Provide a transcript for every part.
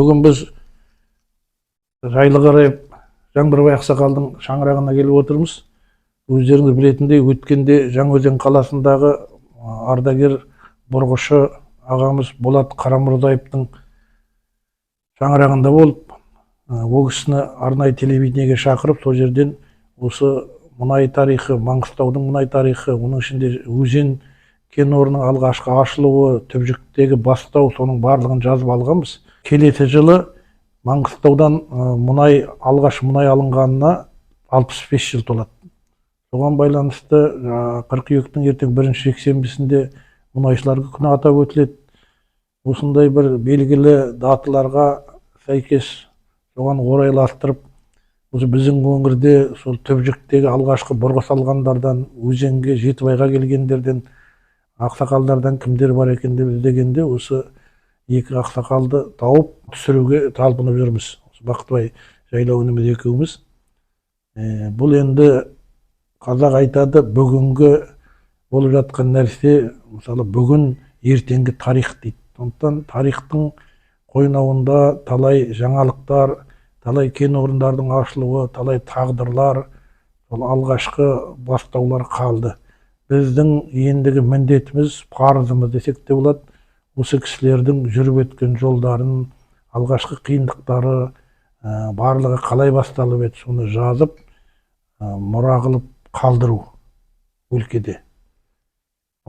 Бүгін біз жайлы қарайып Жаңбырбай ақсақалдың шаңырағына келіп отырмыз. Өздеріңіз білетіндей, өткенде Жаңаөзен қаласындағы ардагер бұрғышы ағамыз Болат Қарамұрзаевтың шаңырағында болып, ол кісіні арнайы телевидениеге шақырып, сол жерден осы мұнай тарихы, Маңғыстаудың мұнай тарихы, оның ішінде өзен кен орнының алғашқы ашылуы, Түбжіктегі бастау, соның барлығын жазып алғанбыз. Келесі жылы Маңғыстаудан алғаш мұнай алынғанына 65 жыл толады. Соған байланысты қыркүйектің ертең бірінші жексенбісінде мұнайшылар күні атап өтіледі. Осындай бір белгілі даталарға сәйкес соған орайластырып, осы біздің өңірде сол Түбжіктегі алғашқы бұрғы салғандардан, өзенге Жетібайға келгендерден, ақсақалдардан кімдер бар екен деп іздегенде осы екі ақсақалды тауып түсіруге талпынып жүрміз. Бақтыбай Жайлауынымыз екеуміз. Бұл енді қазақ айтады, бүгінгі болып жатқан нәрсе, мысалы бүгін ертеңгі тарих дейді. Сондықтан тарихтың қойнауында талай жаңалықтар, талай кен орындардың ашылуы, талай тағдырлар, сол алғашқы бастаулар қалды. Біздің ендігі міндетіміз, парызымыз десек те болады, осы кісілердің жүріп өткен жолдарын, алғашқы қиындықтары, барлығы қалай басталып еді, соны жазып, мұра қылып қалдыру өлкеде.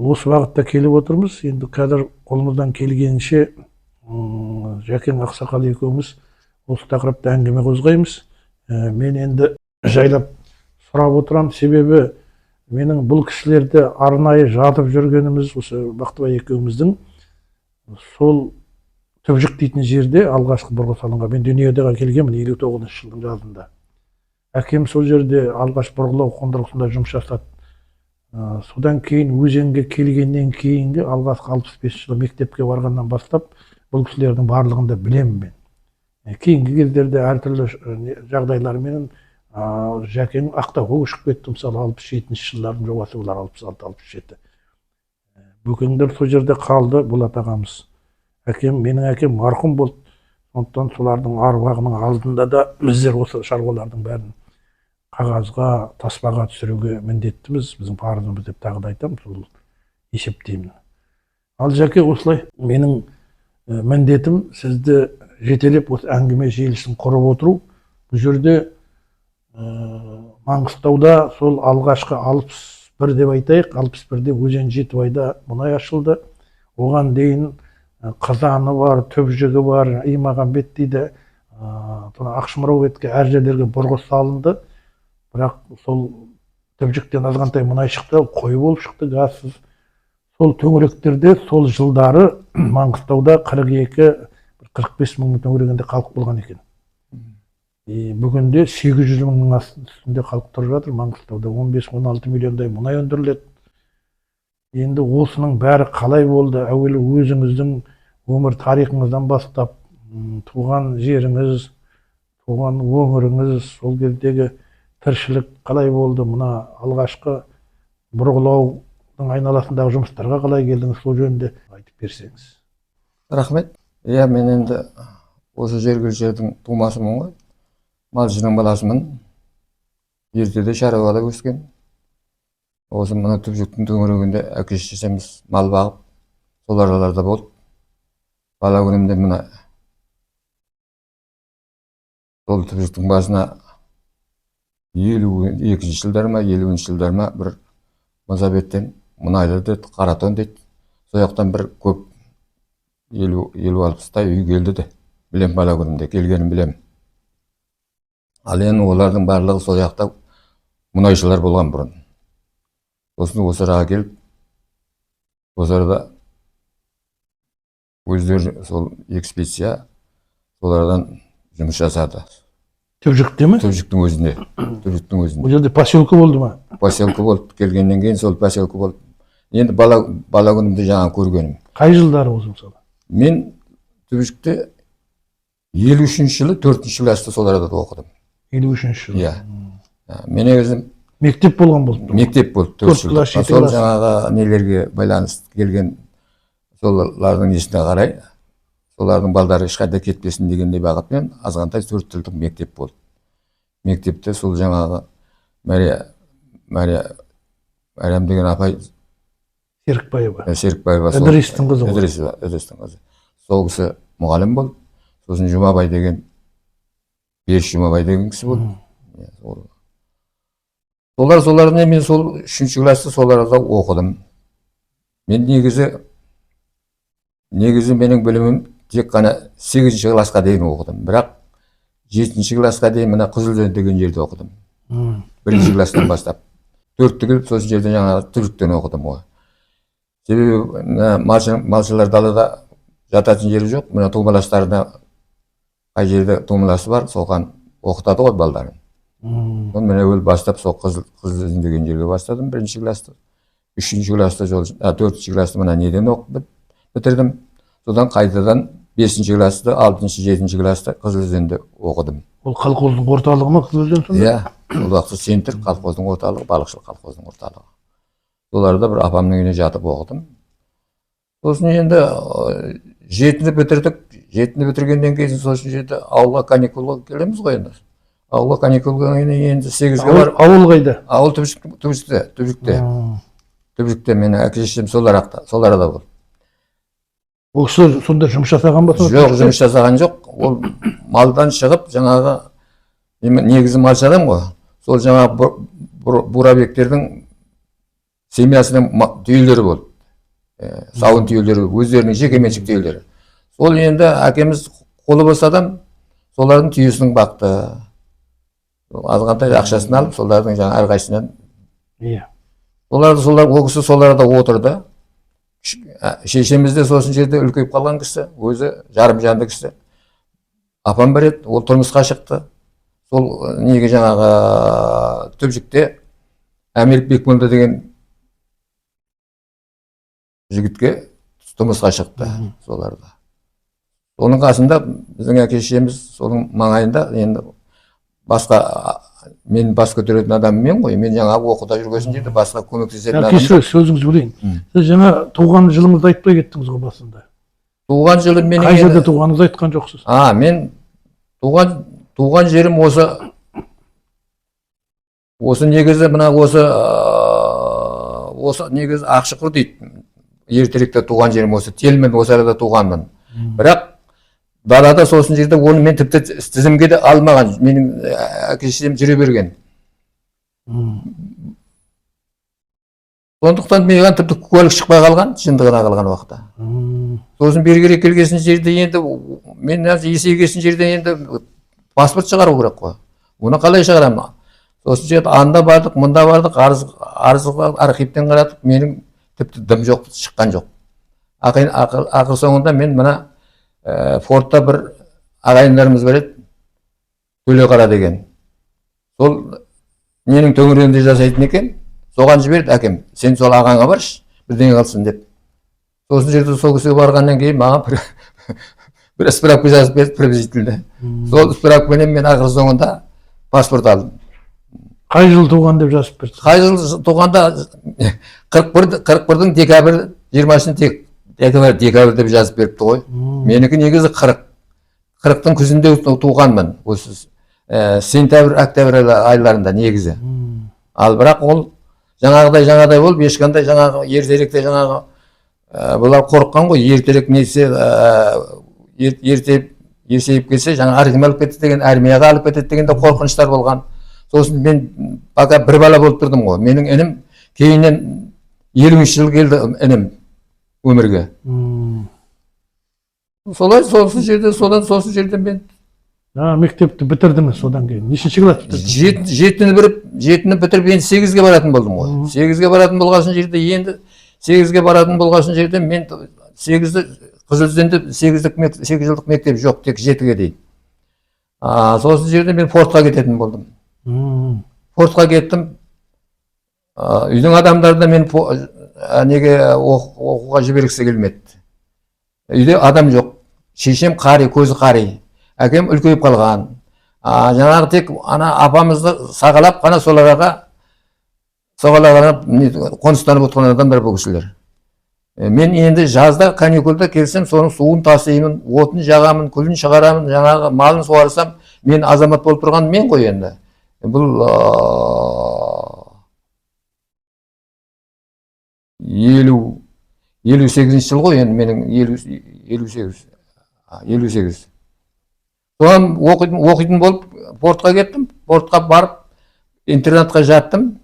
Осы бағытта келіп отырмыз. Енді қазір қолымыздан келгенше Жәкен ақсақал екеуміз осы тақырыпта әңгіме қозғаймыз. Мен енді жайлап сұрап отырам, себебі менің бұл кісілерді арнайы жатып жүргеніміз осы Бақтыбай екеуміздің сол Түбжік дейтін жерде алғашқы бұрғы салынған. Мен дүниеге келгенмін 59 жылдың жазында. Әкем сол жерде алғаш бұрғылау қондырғысында жұмыс жасады. Содан кейін өзенге келгеннен кейінгі алғашқы 65 жыл мектепке барғаннан бастап бұл кісілердің барлығын да білемін мен. Кейінгі кездерде әртүрлі жағдайлармен Жәкең Ақтауға көшіп кетті, мысалы 67 жылдардың жобасы, олар 66-67. Бөкеңдер сол жерде қалды, Болат ағамыз. Менің әкем марқұм болды. Сондықтан солардың аруағының алдында да біздер осы шаруалардың бәрін қағазға, таспаға түсіруге міндеттіміз. Біздің парызымыз деп тағы да айтамын, сол есептеймін. Ал Жәке, осылай менің міндетім сізді жетелеп осы әңгіме желісін құрып отыру. Бұл жерде Маңғыстауда сол алғашқы 61 деп айтайық, 61-де өзен Жетібайда мұнай ашылды. Оған дейін Қазаны бар, Түбжігі бар, Имағамбет дейді, Ақшымыраубетке әр жерлерге бұрғы салынды. Бірақ сол Түбжіктен азғантай мұнай шықты, қой болып шықты, газсыз. Сол төңіректерде сол жылдары Маңғыстауда 42-45 мың төңірегінде халық болған екен. Бүгінде 800 мыңның үстінде халық тұрып жатыр. Маңғыстауда 15-16 миллиондай мұнай өндіріледі. Енді осының бәрі қалай болды? Әуелі өзіңіздің өмір тарихыңыздан бастап, туған жеріңіз, туған өңіріңіз, сол кездегі тіршілік қалай болды? Мына алғашқы бұрғылаудың айналасындағы жұмыстарға қалай келдіңіз? Сол жөнінде айтып берсеңіз. Рахмет. Мен енді осы жергілікті жердің тумасымын ғой. Малшының баласымын. Ертеде шаруада өскен. Осы мына Түбжіктің төңірегінде әке-шешеміз мал бағып, сол араларда болды. Бала күнімде мына сол Түбжіктің басына 52 жылдар ма, 50 жылдар ма бір Мазабеттен мұнайлы дейді, Қаратон дейді. Сол жақтан бір көп 50-60 үй келді де. Білем, бала күнімде келгенін білем. Ал енді олардың барлығы сол жақта мұнайшылар болған бұрын. Сосын осы араға келіп, осы арада өздері сол экспедиция солардан жұмыс жасады. Түбжікте ме? Түбжіктің өзінде. Түбжіктің өзінде. Бұл жерде поселке болды ма? Поселке болды. Келгеннен кейін сол поселке болды. Енді бала күнімде жаңа көргенім. Қай жылдары осы мысалы? Мен Түбжікте 53 жылы 4-ші класста сол арада оқыдым. 53 жылы. Мен өзім мектеп болған болды. Мектеп болды. 4 класс. Сол жаңағы нелерге байланысты келген солардың несіне қарай солардың балдары ешқайда кетпесін дегендей бағытпен азғантай 4 тілдік мектеп болды. Мектепте сол жаңағы Мәриям деген апай, Серікбаева. Серікбаева, Ыдырыстың қызы ғой. Ыдырыстың қызы. Сол кісі мұғалім болды. Сосын Жұмабай деген, Беріш Жұмабай деген кісі болды. Солардан мен сол 3-ші класты соларда оқыдым. Мен негізі менің білімім тек қана 8-ші класқа дейін оқыдым. Бірақ 7-ші класқа дейін мына Қызылөзен деген жерде оқыдым. 1-ші кластан бастап. 4-тігі сол жерден жаңағы түріктен оқыдым ғой. Себебі малшылар далада жататын жері жоқ. Мына тумаластарына қай жерде тумаласы бар, соған оқытады ғой балдарын. Мен әуел бастап сол Қызылөзен деген жерге бастадым 1-ші класты. 3-ші класты, 4-ші класты мына неден оқып бітірдім. Содан қайтадан 5-ші класты, 6-ші, 7-ші класты Қызылөзенде оқыдым. Ол колхоздың орталығы ма Қызылөзен сонда? Иә, ол уақытта центр, колхоздың орталығы, балықшылық колхоздың орталығы. Соларда бір апамның үйіне жатып оқыдым. Сосын енді 7-ні бітірдік. 7-ні бітіргеннен кейін сосын жерде ауылға каникулға келеміз ғой енді. Ауылға каникулға енді 8-ге бар. Ауыл қайда? Ауыл Түбішікте. Түбішікте менің әке-шешем соларда болды. Ол кісі сонда жұмыс жасаған ба? Жоқ, жұмыс жасаған жоқ. Ол малдан шығып, жаңағы негізі малшы адам ғой. Сол жаңағы бурабектердің семьясының түйелері болды. Сауын түйелері, өздерінің жекеменшік түйелері. Сол енді әкеміз қолы бос адам, солардың түйесінің бақты. Азғантай ақшасын алып, солардың жаңа әрқайсынан. Иә. Ол кісі соларда отырды. Шешеміз де сосын жерде үлкейіп қалған кісі, өзі жарым жанды кісі. Апам бар еді, ол тұрмысқа шықты. Сол неге жаңағы Түбшікте Әмелік Бекмолда деген жігітке тұрмысқа шықты соларда. Оның қасында біздің әке-шешеміз соның маңайында енді мен бас көтеретін адамым мен ғой. Мен жаңағы оқуда жүрген жерде басқа көмектесетін адам. Сөзіңізді бөлейін. Сіз жаңа туған жылыңызды айтпай кеттіңіз ғой басында. Туған жылым менің... Қай жерде туғаныңызды айтқан жоқсыз? Мен туған жерім осы негізі мына осы негізі Ақшұқыр дейді. Ертеректе туған жерім осы. Телмен осы арада туғанмын. Бірақ далада сосын жерде оны мен тіпті тізімге де алмаған. Менің әке-шешем жүре берген. Сондықтан маған тіпті куәлік шықпай қалған, шындығына қалған уақытта. Сосын бері керек келгесін жерде енді мен есейгесін жерде енді паспорт шығару керек қой. Оны қалай шығарамын? Сосын жерде анда бардық, мұнда бардық, архивтен қарадық, менің тіпті дым жоқ, шыққан жоқ. Ақыр соңында мен мына фортта бір ағайындарымыз бар еді, Төлеқара деген. Сол менің төңірегімде жасайтын екен, соған жіберді әкем. Сен сол ағаңа баршы, бірдеңе қалсын деп. Сосын жерде сол кісіге барғаннан кейін маған бір справка жазып берді приблизительно. Сол справкамен мен ақыр соңында паспорт алдым. Қай жыл туған деп жазып берді? Қай жыл туғанда 41-дің декабрь 20-шы декабрь деп жазып беріпті ғой. Менікі негізі 40-тың күзінде туғанмын. Осы сентябрь, октябрь айларында негізі. Ал бірақ ол жаңағыдай болып, ешқандай жаңағы ертеректе жаңағы бұлар қорыққан ғой. Ертерек несе ерсейіп келсе, жаңа армия алып кетті деген, армияға алып кетеді дегенде қорқыныштар болған. Сосын мен пока бір бала болып тұрдым ғой. Менің інім кейіннен 50-ші жыл келді інім өмірге. Солай сосын жерде мен мектепті бітірдіңіз содан кейін. Нешінші класс бітірдіңіз? 7-ні бітіріп енді 8-ге баратын болдым ғой. 8-ге баратын болғасын жерде мен 8-ді Қызылөзенде 8 жылдық мектеп жоқ, тек 7-ге дейін. Сосын жерде мен фортқа кететін болдым. Фортқа кеттім. Үйдің адамдарына мен неге оқуға жібергісі келмеді. Үйде адам жоқ. Шешем қари, көзі қари. Әкем үлкейіп қалған. Жаңағы тек апамызды сағалап қана соларға қоныстанып отырған адамдар бұл кісілер. Мен енді жазда каникулда келсем, соның суын тасимын, отын жағамын, күлін шығарамын, жаңағы малын суарсам, мен азамат болып тұрған мен ғой енді. Бұл 58 жыл ғой енді менің 58. Соған оқитын болып портқа кеттім, портқа барып интернатқа жаттым.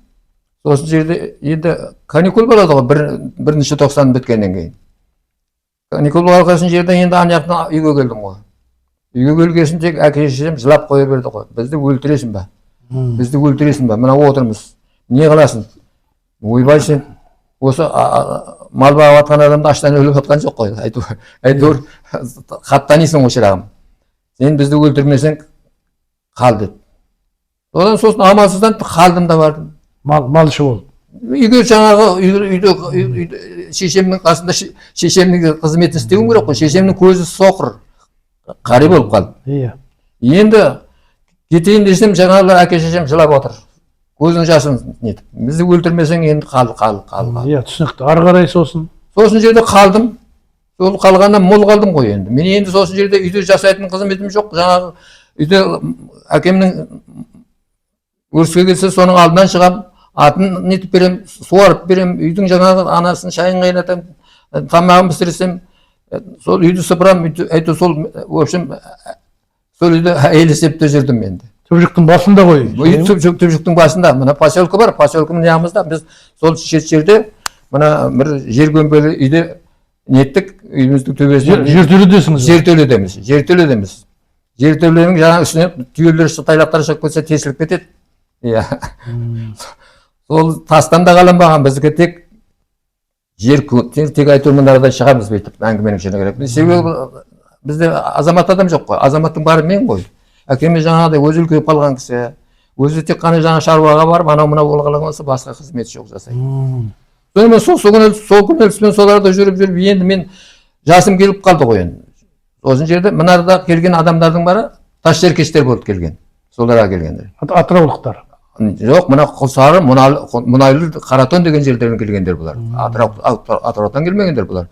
Сосын жерде енді каникул болады ғой, бірінші 90 біткеннен кейін. Каникул болғасын жерден енді ана үйге келдім ғой. Үйге келгесін тек әке-шешем жылап қоя берді ғой. Бізді өлтіресің ба? Бізді өлтіресің ба? Мына отырмыз. Не қыласың? Ойбай сен осы мал бағып жатқан адамды аштан өліп жатқан жоқ қой. Әйтеуір қаттанисың ғой шырағым. Сен бізді өлтірмесең қал деді. Сосын амалсыздан қалдым да бардым. Малшы болып. Үйге жаңағы үйде шешемнің қасында шешемнің қызметін істеуім керек қой. Шешемнің көзі соқыр, қари болып қалды. Иә. Енді кетейін десем, жаңағылар әке шешем жылап отыр. Көзінің жасын нетіп. Бізді өлтірмесең енді қал. Иә, түсінікті. Ары қарай сосын жерде қалдым. Сол қалғанда мол қалдым ғой енді. Мен енді сосын жерде үйде жасайтын қызметім жоқ. Жаңағы үйде әкемнің өріске келсе, соның алдынан шығам, атын нетіп берем, суарып берем, үйдің жаңағы анасын шайын қайнатам, тамағын пісірсем, сол үйді сыпырам, әйтеуір сол, в общем, сол үйде әйел есепте жүрдім енді. Түбжіктің басында ғой. Түбжіктің басында, мына поселке бар, поселкенің жағымызда, біз сол шет жерде, мына бір жер көмбелі үйде неттік, үйіміздің төбесінде. Жертөледесіңіз. Жертөледеміз. Жертөленің жаңа үстіне түйелер тайлақтар шығып кетсе тесіліп кетеді. Иә. Сол тастан да қаланбаған, бізге тек жер, тек әйтеуір мынадай шығамыз бүйтіп, әңгіменің ішіне керек. Себебі бізде азамат адам жоқ қой, азаматтың бары мен ғой. Әкеме жаңағыдай өзі үлкейіп қалған кісі, өзі тек қана жаңа шаруаға барып, анау-мынау болғаннан болса басқа қызмет жоқ жасайды. Сонымен сол күнеліспен соларда жүріп, енді мен жасым келіп қалды ғой енді. Сосын жерде мынарда келген адамдардың бары тасжеркештер болып келген. Соларға келгендер. Атыраулықтар. Жоқ, мына Құлсары, Мұнайлы, Қаратон деген жерден келгендер бұлар. Атыраудан келмегендер бұлар.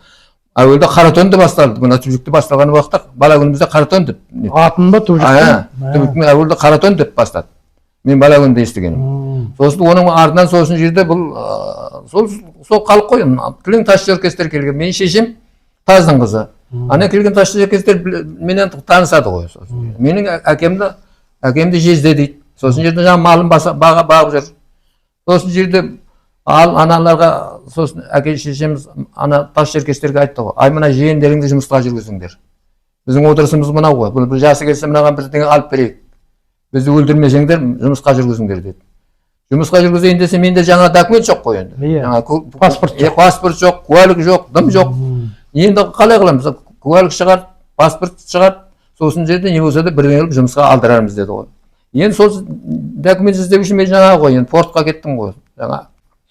Әуелде Қаратонды басталды. Мына Түбжікті басталған уақытта бала күнімізде Қаратон деп. Атын ба Түбжіктің? Түбжіктің әуелде Қаратон деп бастады. Мен бала күнімде естігенім. Сосын оның артынан сосын жерде бұл сол халық қой. Кілең тасжеркестер келген. Мен шешем Таздың қызы. Ана келген тасжеркестер менен танысады ғой. Менің әкемді жезде дейді. Сосын жерде жаңа малын бағып жүр. Сосын жерде аналарға, сосын әке шешеміз ана тасжеркестерге айтты ғой. Ай, мына жиендеріңді жұмысқа жүргізіңдер. Біздің отырысымыз мынау ғой. Бұл жасы келсе мынаған бірдеңе алып берейік. Бізді өлтірмесеңдер, жұмысқа жүргізіңдер деді. Жұмысқа жүргізейін десе, менде жаңа документ жоқ қой енді. Паспорт жоқ, куәлік жоқ, дым жоқ. Енді қалай қыламыз? Куәлік шығар, паспорт шығар, сосын жерде не болса да бірдеңе қылып жұмысқа алдырармыз деді ғой. Енді сол документ іздеу үшін мен жаңа ғой, енді портқа кеттім ғой.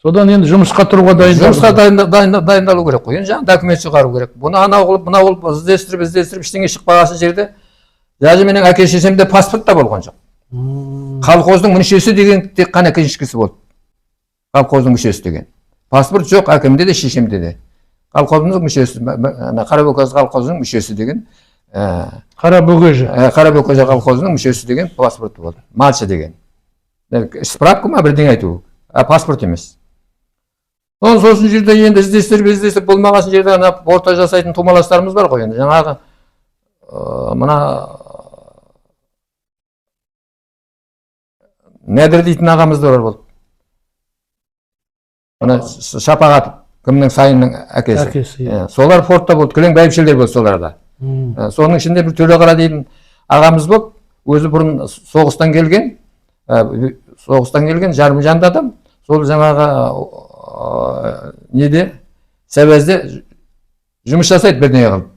Содан енді жұмысқа тұруға дайындалу керек қой. Енді жаңа документ шығару керек. Бұны анау қылып, мынау қылып іздестіріп, ештеңе шықпағасын жерде. Даже менің әке шешемде паспорт та болған жоқ. Колхоздың мүшесі деген тек қана кеншкісі болды. Колхоздың мүшесі деген. Паспорт жоқ әкемде де, шешемде де. Колхоздың мүшесі, Қарабөкөз колхозының мүшесі деген. Қарабөкөз колхозының мүшесі деген паспорт болды. Малшы деген. Справка ма бірдеңе айту, паспорт емес. Сосын жерде енді іздестіріп болмағасын жерде порта жасайтын тумаластарымыз бар ғой енді. Жаңағы мына Нәдір дейтін ағамыз да бар болды. Мына Шапағат, кімнің Сайынның әкесі. Солар портта болды, кілең бәйбішелер болды соларда. Соның ішінде бір Төлеқара дейтін ағамыз болып, өзі бұрын соғыстан келген, жарым жанды адам. Сол жаңағы неде, Сәбәзде жұмыс жасайды бірдеңе қылып.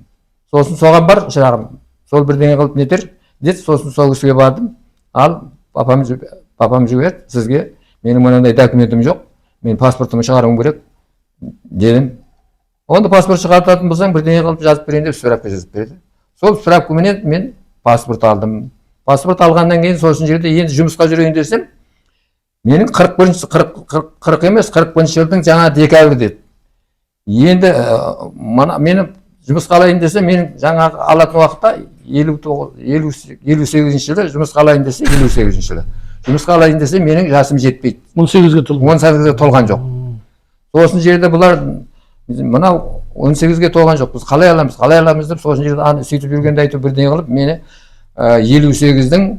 Сосын соған бар, шырағым, сол бірдеңе қылып нетер, деді, сосын сол кісіге бардым. Ал, папам жібер, сізге, менің мынандай документім жоқ, мен паспортымы шығаруым керек, дедім. Онда паспорт шығартатын болсаң, бірдеңе қылып жазып берейін деп справка жазып берді. Сол справкаменен мен паспорт алдым. Паспорт алғаннан кейін сосын жерде енді жұмысқа жүрейін десем, менің 40 емес, 41 жылдың жаңа декабрь деді. Енді мына мені жұмысқа алайын десе, менің жаңағы алатын уақытта 58 жылы, жұмысқа алайын десе 58 жылы. Жұмысқа алайын десе менің жасым жетпейді. 18-ге толды. 18-ге толған жоқ. Сосын жерде бұлар мынау 18-ге толған жоқ. Біз қалай аламыз деп сосын жерде сөйтіп жүргенде айтып бірдеңе қылып мені 58-дің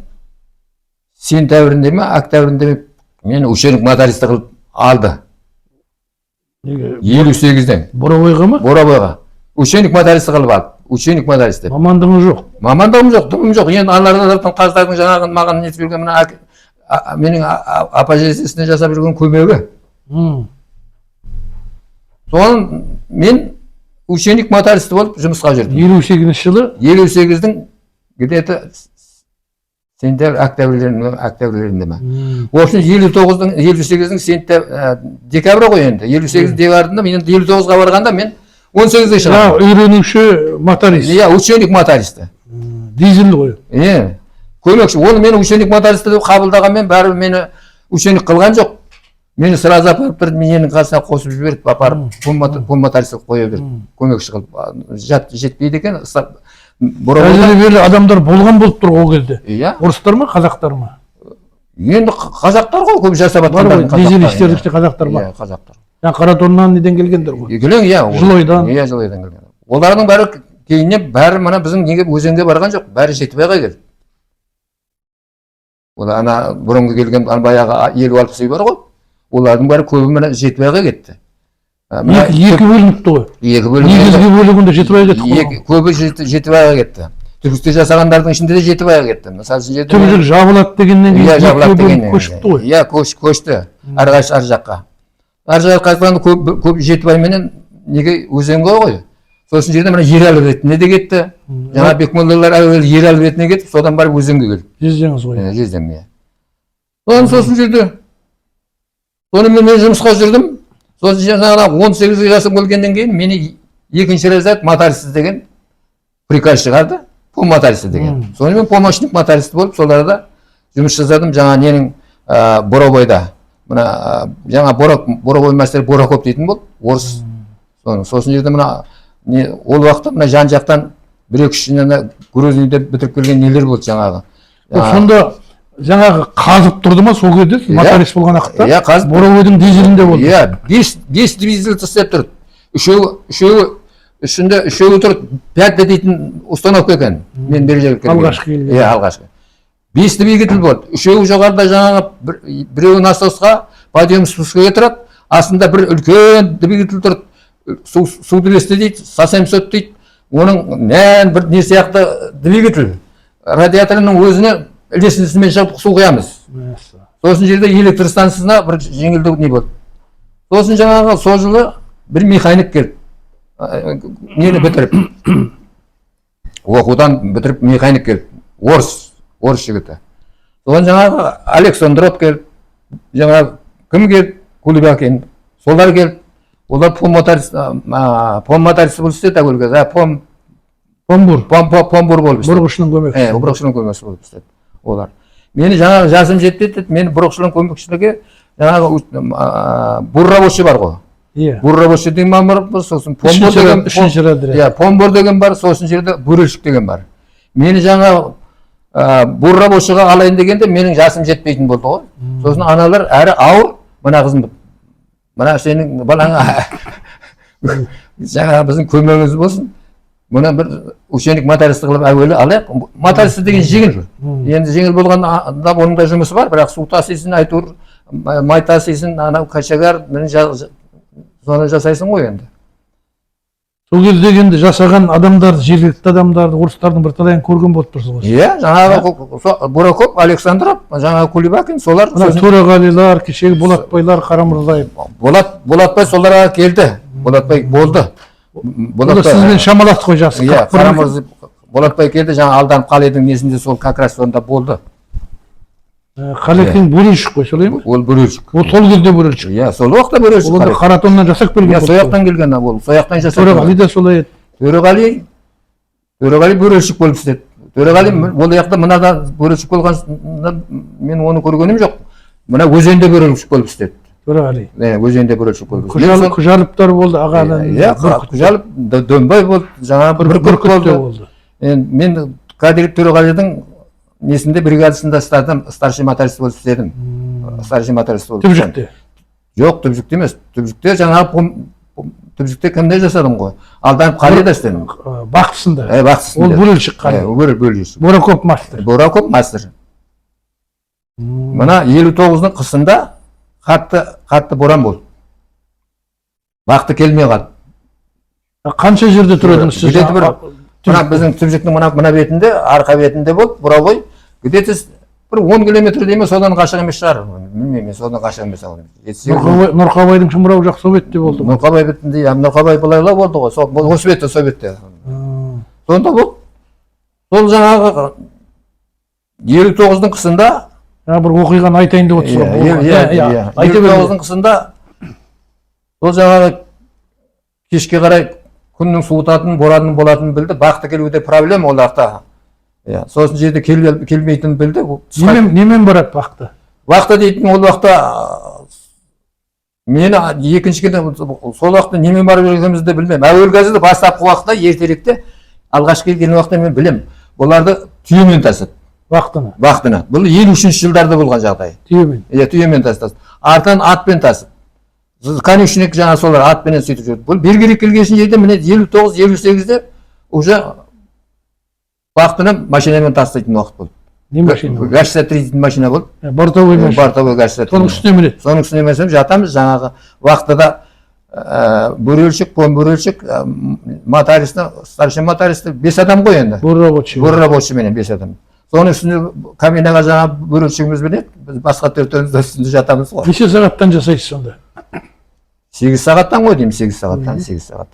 сентябрінде ме, октябрінде ме мені ученик мотористі қылып алды. 58-ден. Боровойға ма? Боровойға. Ученик мотористі қылып алды. Ученик мотористі. Мамандығың жоқ. Мамандығым жоқ, дымым жоқ. Енді аналардың қаздардың жаңағы маған нетіп жүрген мына менің апа-жездесіне жасап жүрген көмегі. Соны мен ученик мотористі болып жұмысқа жүрдім. 58 жылы 58-дің где-то сентябрь, октябрлерінде ме. В общем, 58-дің декабрь ғой енді. 58 декабрьден мен 59-ға барғанда мен 18-ге шығардым. Үйренуші моторист. Иә, ученик мотористі. Дизель ғой. Көмекші. Оны мені ученик мотористі деп қабылдағанмен бәрі мені ученик қылған жоқ. Мені сразу апарып тұрып, менің қасына қосып жіберіп, апарып, пом мотористі қоя берді. Көмекші қылып. Жетпейді екен. Тәжірибелі адамдар болған болып тұр ол кезде. Иә. Орыстар ма, қазақтар ма? Енді қазақтар ғой, көп жасап жатқандар. Дизель істердікте қазақтар ма? Иә, қазақтар. Қаратоннан неден келгендер ғой? Келең, иә. Жылойдан. Иә, Жылойдан келген. Олардың бәрі кейіннен бәрі мына біздің неге өзенге барған жоқ, бәрі Жетібайға келді. Ол ана бұрынғы келген баяғы 50-60 үй бар ғой. Олардың бәрі көбі мына Жетібайға кетті. Екі бөлініпті ғой. Негізгі бөлігінде Жетібайға кетті. Көбі Жетібайға кетті. Түбісті жасағандардың ішінде де Жетібайға кетті. Түбісі жабылады дегеннен кейін көшіпті ғой. Иә, көшті. Ар жаққа. Ар жаққа қайтқанда көп Жетібайменен неге өзенге ғой. Сосын жерде мына Ералы ретіне де кетті. Жаңа Бекмолдалар әуелі Ералы ретіне кетіп, содан барып өзенге келді. Жездеңіз ғой. Жездем, иә. Сосын жерде. Сонымен мен жұмысқа жүрдім. Сосын жаңағы 18 жасым келгеннен кейін мені екінші разряд мотористі деген приказ шығарды. Пом мотористі деген. Сонымен помощник мотористі болып соларда жұмыс жасадым. Жаңа ненің Боровойда. Мына жаңа Боровой мастер Борокоп дейтін болды. Орыс. Сосын жерде мына ол уақытта мына жан жақтан бір-екі Грузинде бітіріп келген нелер болды жаңағы. Сонда жаңағы қазып тұрды ма сол кезде моторист болған уақытта? Иә, қазып. Боровойдың дизелінде болды. Иә, 5 дизель істеп тұрды. Үшеуі тұрды, 5 дейтін установка екен. Мен бері жерге келген. Алғашқы келген. Иә, алғашқы. 5 двигатель болды. Үшеуі жоғарыда жаңағы біреуі насосқа, подъем спускаға тұрады. Астында бір үлкен двигатель тұрды. Суды бесті дейді, совсем сөт дейді. Оның нән бір не сияқты двигатель. Радиаторының өзіне лестницамен шығып су құямыз. Сосын жерде электр станциясына бір жеңілдеу не болды. Сосын жаңағы сол жылы бір механик келді. Нені бітіріп. Оқудан бітіріп механик келді. Орыс жігіті. Соған жаңағы Александров келді. Жаңағы кім келді? Кулебакин. Солар келді. Олар пом мотористі болып істеді әуелгі. Помбур болып істеді. Бұрғышының көмекшісі. Бұрғышының көмекшісі болып істеді. Олар. Мені жаңағы жасым жетті, мені бұрғышының көмекшілігі жаңағы буррабочы бар ғой. Буррабочы деген мамыр бар, сосын помбур деген бар, сосын жерде бүрелшік деген бар. Мені жаңағы буррабочыға алайын дегенде менің жасым жетпейтін болды ғой. Сосын аналар әрі ауыр, мына қызым, мына сенің балаңа жаңағы біздің көмегіміз болсын. Мұны бір ученик мотористі қылып әуелі алайық. Мотористі деген жеңіл. Енді жеңіл болғанда оның да жұмысы бар, бірақ су тасисың, әйтеуір май тасисың, анау качагар, соны жасайсың ғой енді. Сол кезде енді жасаған адамдарды, жергілікті адамдарды, орыстардың бір талайын көрген болып тұрсыз ғой. Иә, жаңағы Борокоп, Александров, жаңағы Кулебакин, солар. Төреғалилар, кешегі Болатбайлар, Қарамырзаев. Болатбай соларға келді. Болатбай болды. Сізбен шамалас қой жасы. Болатбай келді, жаңа алданып Қалайдың несінде сол как раз сонда болды. Қалекең бөрелшік қой, солай ма? Ол бөрелшік. Ол сол кезде бөрелшік. Иә, сол уақытта бөрелшік. Ол Қаратоннан жасап келген. Иә, сояқтан келген ол. Сояқтан жасап. Төреғали да солай еді. Төреғали бөрелшік болып істеді. Төреғали ол жақта мынада бөрелшік болған, мен оны көргенім жоқ. Мына өзенде бөрелшік болып істеді. Төрағали. Өзенде бүрелшік болды. Күжалыптар болды, ағаның. Күжалып, Дөмбай болды, жаңа бүркіт болды. Мен Кадыров Төреғалидың несінде бригадасында старший моторист болып істедім. Старший моторист болып. Түбжікте? Жоқ, Түбжікте емес. Түбжікте жаңағы Түбжікте кімде жасадым ғой? Алданып Қалида істедім. Бақсында? Бақсында. Ол бүрелшік Қали? Бөлшік. Боракоп мастер? Боракоп мастер. Мына 59-ның қысында қатты боран болды. Вақты келмей қалды. Қанша жерде тұрдыңыз сіз? Мына біздің Түбжіктің мына бетінде, арқа бетінде болды, бурабой. Где-то бір 10 километр дейме, содан қашық емес шығар. Білмеймін, содан қашық емес. Нұрқабайдың шымырауы жақ сол бетте болды. Нұрқабай бетінде, Нұрқабай былайла болды ғой. Осы бетте, сол бетте. Сонда болды. Сол жаңағы 59-ның қысында бір оқиғаны айтайын деп отырсыз. 59-ның қысында сол жаңағы кешке қарай күннің суытатын, боранның болатынын білді. Бақты келуде проблема ол жақта. Сосын жерде келмейтінін білді. Немен барады Бақты? Бақты дейтін ол уақытта мені екінші күні сол уақытта немен барып жүргенімізді білмеймін. Әуел газеті бастапқы уақытта ертеректе алғашқы келген уақытта мен білем. Оларды түйемен тасыды. Бақтыны? Бақтыны. Бұл 53 жылдарда болған жағдай. Түйемен? Түйемен тасыды. Артынан атпен тасыды. Конечник жаңа солар атпенен сөйтіп жүрді. Бұл Бергерек келгесін жерде міне 59-58-де уже Бақтыны машинамен тастайтын уақыт болды. Не машина? ГАЗ-63 дейтін машина болды. Бортовой машина? Бортовой ГАЗ-63. Соның үстіне мінеді? Соның үстіне мінсем жатамыз жаңағы Бақтыда бүрелшік, помбөрелшік, мотористі, старший мотористі 5 адам ғой енді. Буррабочий менен 5 адам. Соның үстіне кабинаға жаңа бүрелшігіміз біледі. Біз басқа төртеуміз үстінде жатамыз ғой. Неше сағаттан жасайсыз сонда? 8 сағаттан ғой деймін, 8 сағаттан.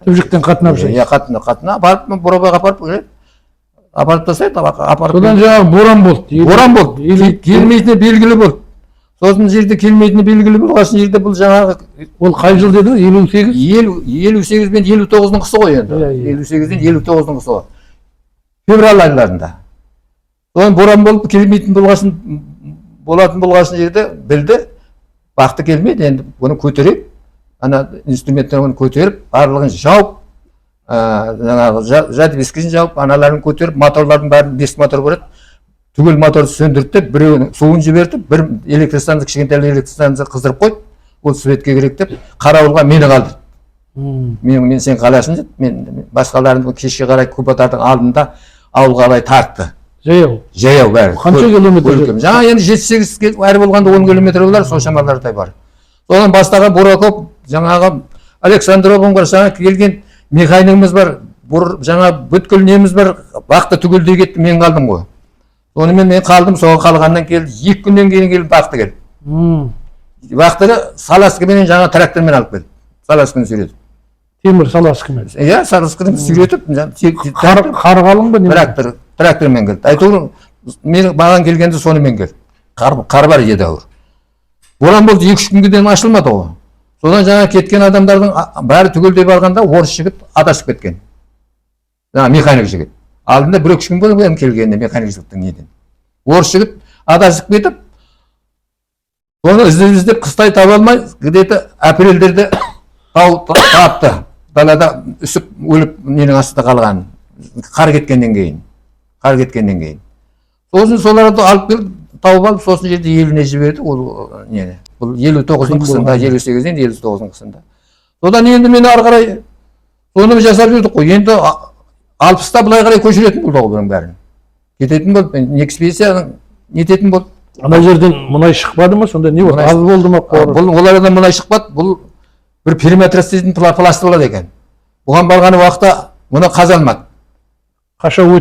Түбжіктен қатынап жасайсыз? Қатына барып, Бурабайға апарып тастайды. Содан жаңағы боран болды. Боран болды. Келмейтіні белгілі болды. Сосын жерде келмейтіні белгілі болғасын жерде бұл жаңағы... Ол қай жыл деді? 58? 58 мен 59-ның қысы ғой енді. 58-ден 59-ның қысы ғой. Февраль айларында. Содан боран болып келмейтін болатын болғасын жерде білді. Бақты келмейді, енді бұны көтеріп, ана инструменттерін көтеріп, барлығын жауып, жатбескесін жауып, аналарын көтеріп, моторлардың бәрін 5 мотор көреді. Түгел моторды сөндірді, біреуінің суын жіберді, бір электростанция, кішкентай электростанция қыздырып қойды. Ол светке керек деп, қарауылға мені қалдырды. Мен сен қаласың деп, мен басқаларын кешке қарай купатардың алдында ауылға қарай тартты. Жаяу бәрі. Қанша километр? Жаңа енді 7-8 әрі болғанда 10 километр болар, сол шамалардай бар. Содан бастаған Буракоп, жаңағы Александровым бар, жаңа келген механикіміз бар, жаңа бүткіл неміз бар, Бақты түгелдей кетті, мен қалдым ғой. Сонымен мен қалдым, соған қалғаннан келді, 2 күннен кейін келіп Бақты келді. Бақтыны Саласкіменен жаңа трактормен алып келді. Саласкіні сүйретіп. Темір Саласкімен? Иә, Саласкіні сүйретіп. Қар қалың ба? Трактормен келді. Айтуыр, маған келгенде сонымен келді. Қар бар едәуір. Боран болды, 2-3 күнге дейін ашылмады ғой. Содан жаңа кеткен адамдардың бәрі түгелдей барғанда орыс жігіт адасып кеткен. Жаңа механик жігіт. Алдында 1-2 күн болды келгенде механикшіліктің неден. Орыс жігіт адасып кетіп, оны іздеп қыстай таба алмай, где-то апрельдерде тапты. Далада үсіп өліп ненің астында қалған. Қар кеткеннен кейін. Сосын соларды алып келіп, тауып алып, сосын жерде еліне жіберді. Ол нені? Бұл 59-ның қысында, 58-ден 59-ның қысында. Содан енді мен ары қарай соны жасап жүрдік қой. Енді 60-та былай қарай көшіретін болды ғой бұның бәрін. Кететін болды, экспедицияның нететін болды. Ана жерден мұнай шықпады ма? Сонда не болды? Аз болды ма? Олардан мұнай шықпады. Бұл бір периметр істейтін пласт болады екен. Бұған барған уақытта мұны қаза алмады. Қашау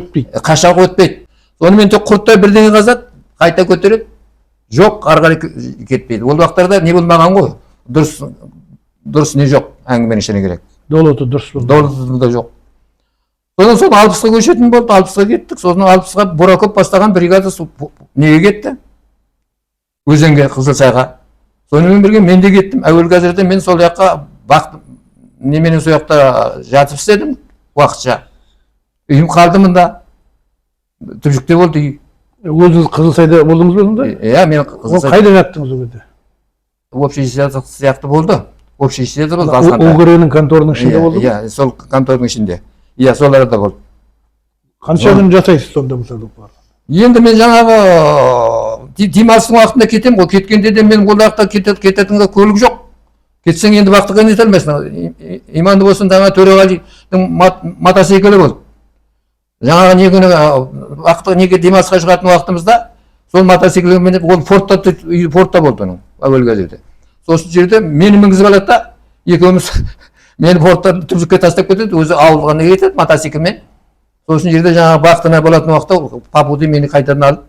өтпейді. Сонымен тек құрттай бірдеңе қазады, қайта көтереді. Жоқ, ары қарай кетпейді. Ол уақыттарда не болмаған ғой? Дұрыс не жоқ, әңгіменің ішіне керек. Долоты дұрыс болды. Долоты да жоқ. Содан соң 60-ға көшетін болды, 60-ға кеттік. Содан 60-ға Буракоп бастаған бригада неге кетті? Өзенге, Қызылсайға. Сонымен бірге мен де кеттім. Әуел газетте мен сол жаққа бақтым. Неменен сол жақта жатып істедім уақытша. Үйім қалды мында. Түбжікте болды үй. Өзіңіз Қызылсайда болдыңыз ба сонда? Иә, мен Қызылсайда. Қайда жаттыңыз ол кезде? общежитие сияқты болды. Общежитие болды Ол алғанда. көренің конторының ішінде болды ма? Иә, сол контордың ішінде. Иә, соларда болды. Қанша күн жасайсыз сонда мысалы? Енді мен жаңағы демалыстың уақытында кетемін ғой. Кеткенде де мен ол жақта кететінге көлік жоқ. Кетсең енді вақтыға нете алмайсың. Иманды болсын, жаңа Төреғалидың мотоциклі болды. Жаңағы не күні вақтыға неге демалысқа шығатын уақытымызда сол мотоциклге мініп, ол портта болды оның әуелгі кезде. Сосын жерде мені мінгізіп алады да, екеуміз мені порттан түбізікке тастап кетеді, өзі ауылға не кетеді мотоциклмен. Сосын жерде жаңағы вақтына болатын уақытта папуды мені қайтадан алып,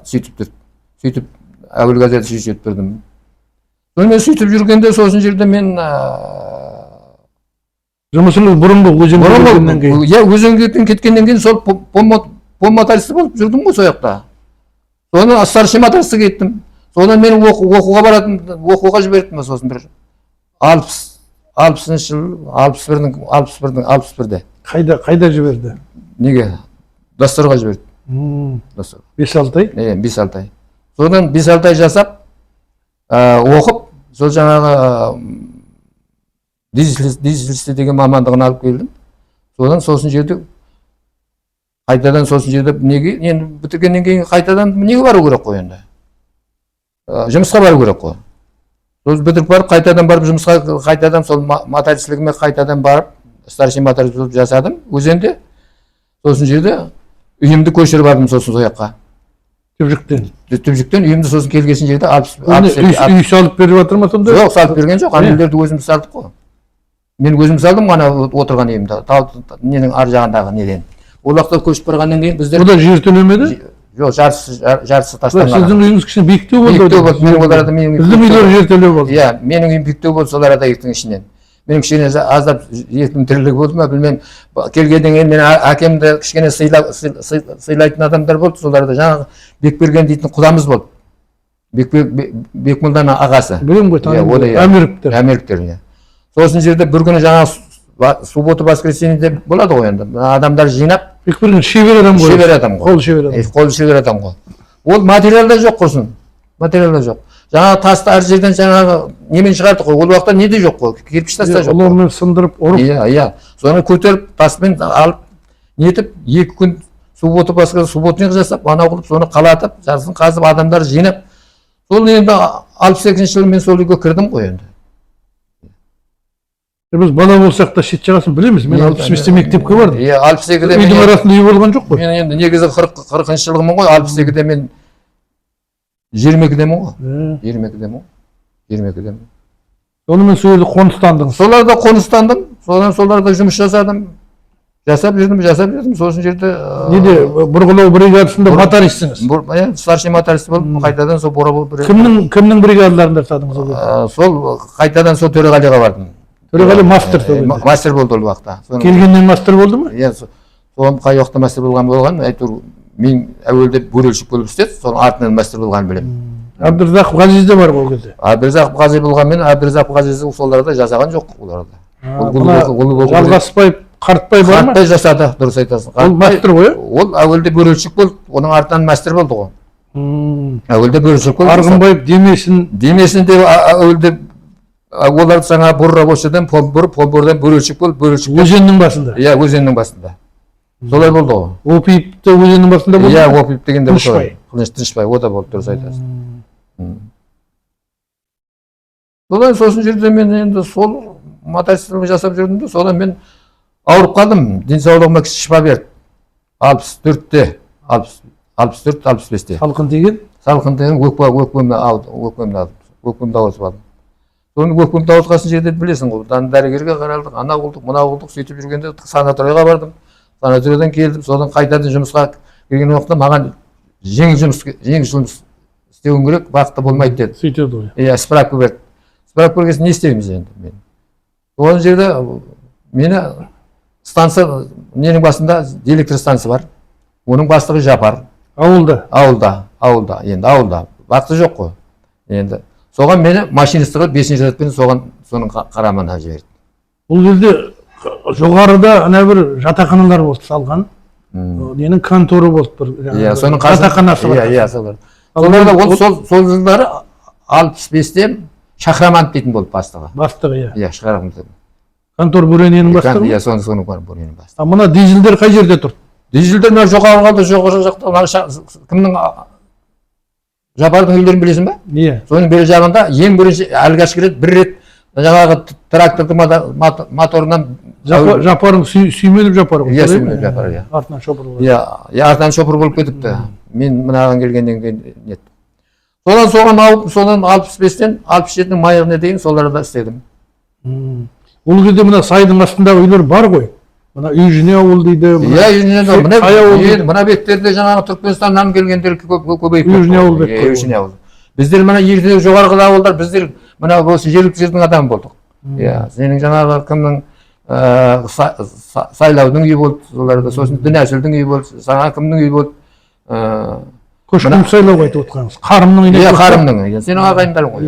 сөйтіп әуелгі газеті сөйтіп бердім. Сонымен сөйтіп жүргенде сосын жерде мен жұмысыңыз бұрынғы өзенге кейін? Иә, өзенге кеткеннен кейін сол мотористі болып жүрдім ғой сол жақта. Соны старший мотористі кеттім. Содан мен оқуға баратын, оқуға жібердім сосын бір 60-шы жыл, 61-де. Қайда жіберді? Неге? Достарға жіберді. 5-6 ай? 5-6 ай. Содан 5-6 ай жасап, оқып, сол жаңағы дизельші деген мамандығын алып келдім. Сосын жерде, қайтадан сосын жерде неге, енді бітіргеннен кейін қайтадан неге бару керек қой енді? Жұмысқа бару керек қой. Сосын бітіріп барып, қайтадан барып жұмысқа, қайтадан сол мотористлігіме қайтадан барып, старший моторист болып жасадым өзенде. Сосын жерде үйімді көшіріп бардым сосын сояққа. Түбжіктен үйімді сосын келгесін жерде 60. Үй салып беріп жатыр ма сонда? Жоқ, салып берген жоқ, үйлерді өзіміз салдық қой. Мен өзім салдым ғана отырған үйімді, ненің ар жағындағы неден. Ол уақытта көшіп барғаннан кейін біздер... Ода жер төлемеді? Жоқ, жарысы тастанған. Сіздің үйіңіз кішкене биіктеу болды? Биіктеу болды, менің оларда менің үйім... Біздің үйлер жер төлеу болды? Иә, менің үйім биіктеу болды, соларда ектің ішінен. Менің кішкене аздап ертім тірлігі болды ма, білмем, келгеннен кейін мен әкемді кішкене сыйлайтын адамдар болды, соларда жаңағы Бекберген дейтін құдамыз болды. Бекмолданың ағасы. Білем ғой, Әмірліктер. Әмірліктер. Сосын жерде бір күні жаңа суббота воскресеньеде болады ғой енді. Адамдар жинап. Бекберген шебер адам ғой. Шебер адам ғой. Қол шебер адам. Қол шебер адам ғой. Ол материалда жоқ құрсын. Материалда жоқ. Жаңағы тасты әр жерден жаңағы немен шығарды ғой. Ол уақытта неде жоқ қой. Кирпич таста жоқ. Олармен сындырып, ұрып. Иә. Соны көтеріп, таспен алып, нетіп, 2 күн суббота субботник жасап, анау қылып, соны қалатып, жарысын қазып, адамдар жинап. Сол енді 62-ші жылы мен сол үйге кірдім ғой енді. Біз бала болсақ та шет жағасын білеміз. Мен 65-те мектепке бардым. Иә, 62-де үйдің арасында үй болған жоқ қой. Мен енді негізі 40-шы жылғымын ғой, 62-де мен 22-демін ғой. 22-демін. Сонымен сол жерде қоныстандыңыз. Соларда қоныстандым, соларда жұмыс жасадым. Жасап жүрдім. Сосын жерде неде бұрғылау бригадасында мотористсіңіз? Старший моторист болып, қайтадан сол бұрғылау бригадасында. Кімнің бригадаларында жасадыңыз ол кезде? Сол қайтадан сол Төреғалиға бардым. Төреғали мастер сол кезде. Мастер болды ол уақытта. Келгеннен мастер болды ма? Иә, соның қай уақытта мастер болған, әйтеуір мен әуелде бөрелшік болып істеді, соның артынан мастер болғанын білемін. Абдырзақов Ғазиз де бар ол кезде. Абдырзақов Ғазиз болғанмен, Абдырзақов Ғазизді соларда жасаған жоқ оларда. Жалғаспай, Қартбай бар ма? Қартбай жасады, дұрыс айтасың. Ол мастер ғой? Ол әуелде бөрелшік болды, оның артынан мастер болды ғой. Әуелде бөрелшік болды. Арғынбаев Демесін де әуелде олар жаңа Буррабошыдан Помбурдан бөрелшік болды, өзеннің басында. Иә, өзеннің басында. Солай болды ғой. Опиевті өзеннің басында болды? Иә, Опиев дегенде Тынышбай. Тынышбай, о да болды, дұрыс айтасың. Сосын жерде мен енді сол мотористілік жасап жүрдім де, содан мен ауырып қалдым. Денсаулығыма шипа берді. 64-те, 64-65-те. Салқын тиген? Салқын тиген өкпемді ауыртып алдым. Соны өкпемді ауыртқасын жерде білесің ғой. Дәрігерге қаралдық, анау қылдық, мынау қылдық, сөйтіп жүргенде санаторияға бардым. Санаториядан келдім, содан қайтадан жұмысқа келген уақытта маған жеңіл жұмыс істеуім керек, уақытта болмайды деді. Сөйтеді ғой. Иә, справка берді. Справка бергесін не істейміз енді? Соған жерде мені станция, ненің басында электр станция бар. Оның бастығы Жапар. Ауылда? Ауылда. Енді ауылда. Вақыты жоқ қой. Енді соған мені машинисті қылып 5-ші жатпен соның қарамағына жіберді. Бұл кезде жоғарыда ана бір жатақханалар болды салған. Ненің конторы болды бір. Иә, соның жатақханасы бар. Иә, соларда. Сол жылдары 65-те Шахраманов дейтін болды бастығы. Бастығы, иә. Иә, Шахраманов. Контор бөрененің бастығы. Иә, соны бөрененің бастығы. Мына дизельдер қай жерде тұр? Дизельдер мына жоғары қалды, жоғары жақта. Кімнің Жапардың үйлерін білесің ба? Иә. Соның бері жағында ең бірінші алғашқы рет бір рет жаңағы трактордың моторынан Жапардың сүйменіп жапар ғой. Иә, сүйменіп жапар, иә. Артынан шопыр болады. Иә, артынан шопыр болып кетіпті. Мен мынаған келгеннен кейін нет. Соған алып, содан 65-тен 67-нің майығына дейін соларда істедім. Ол кезде мына сайдың астындағы үйлер бар ғой. Мына Үйжіне ауыл дейді. Иә, Үйжіне ауыл. Мына беттерде жаңағы Түркменстаннан келгендер көбейіп кетті. Үйжіне ауыл бет. Үйжіне ауыл. Біздер мына ертедегі жоғарғы ауылдар, біздер мына осы жергілікті жердің адамы болдық. Иә, сенің жаңағы кімнің Сайлаудың үйі болды, соларда, сосын Дінәсілдің үйі болды, жаңа кімнің үйі болды. Көшкін Сайлау айтып отырғаныңыз. Қарымның үйі. Иә, Қарымның үйі. Сенің ағайындарың ғой.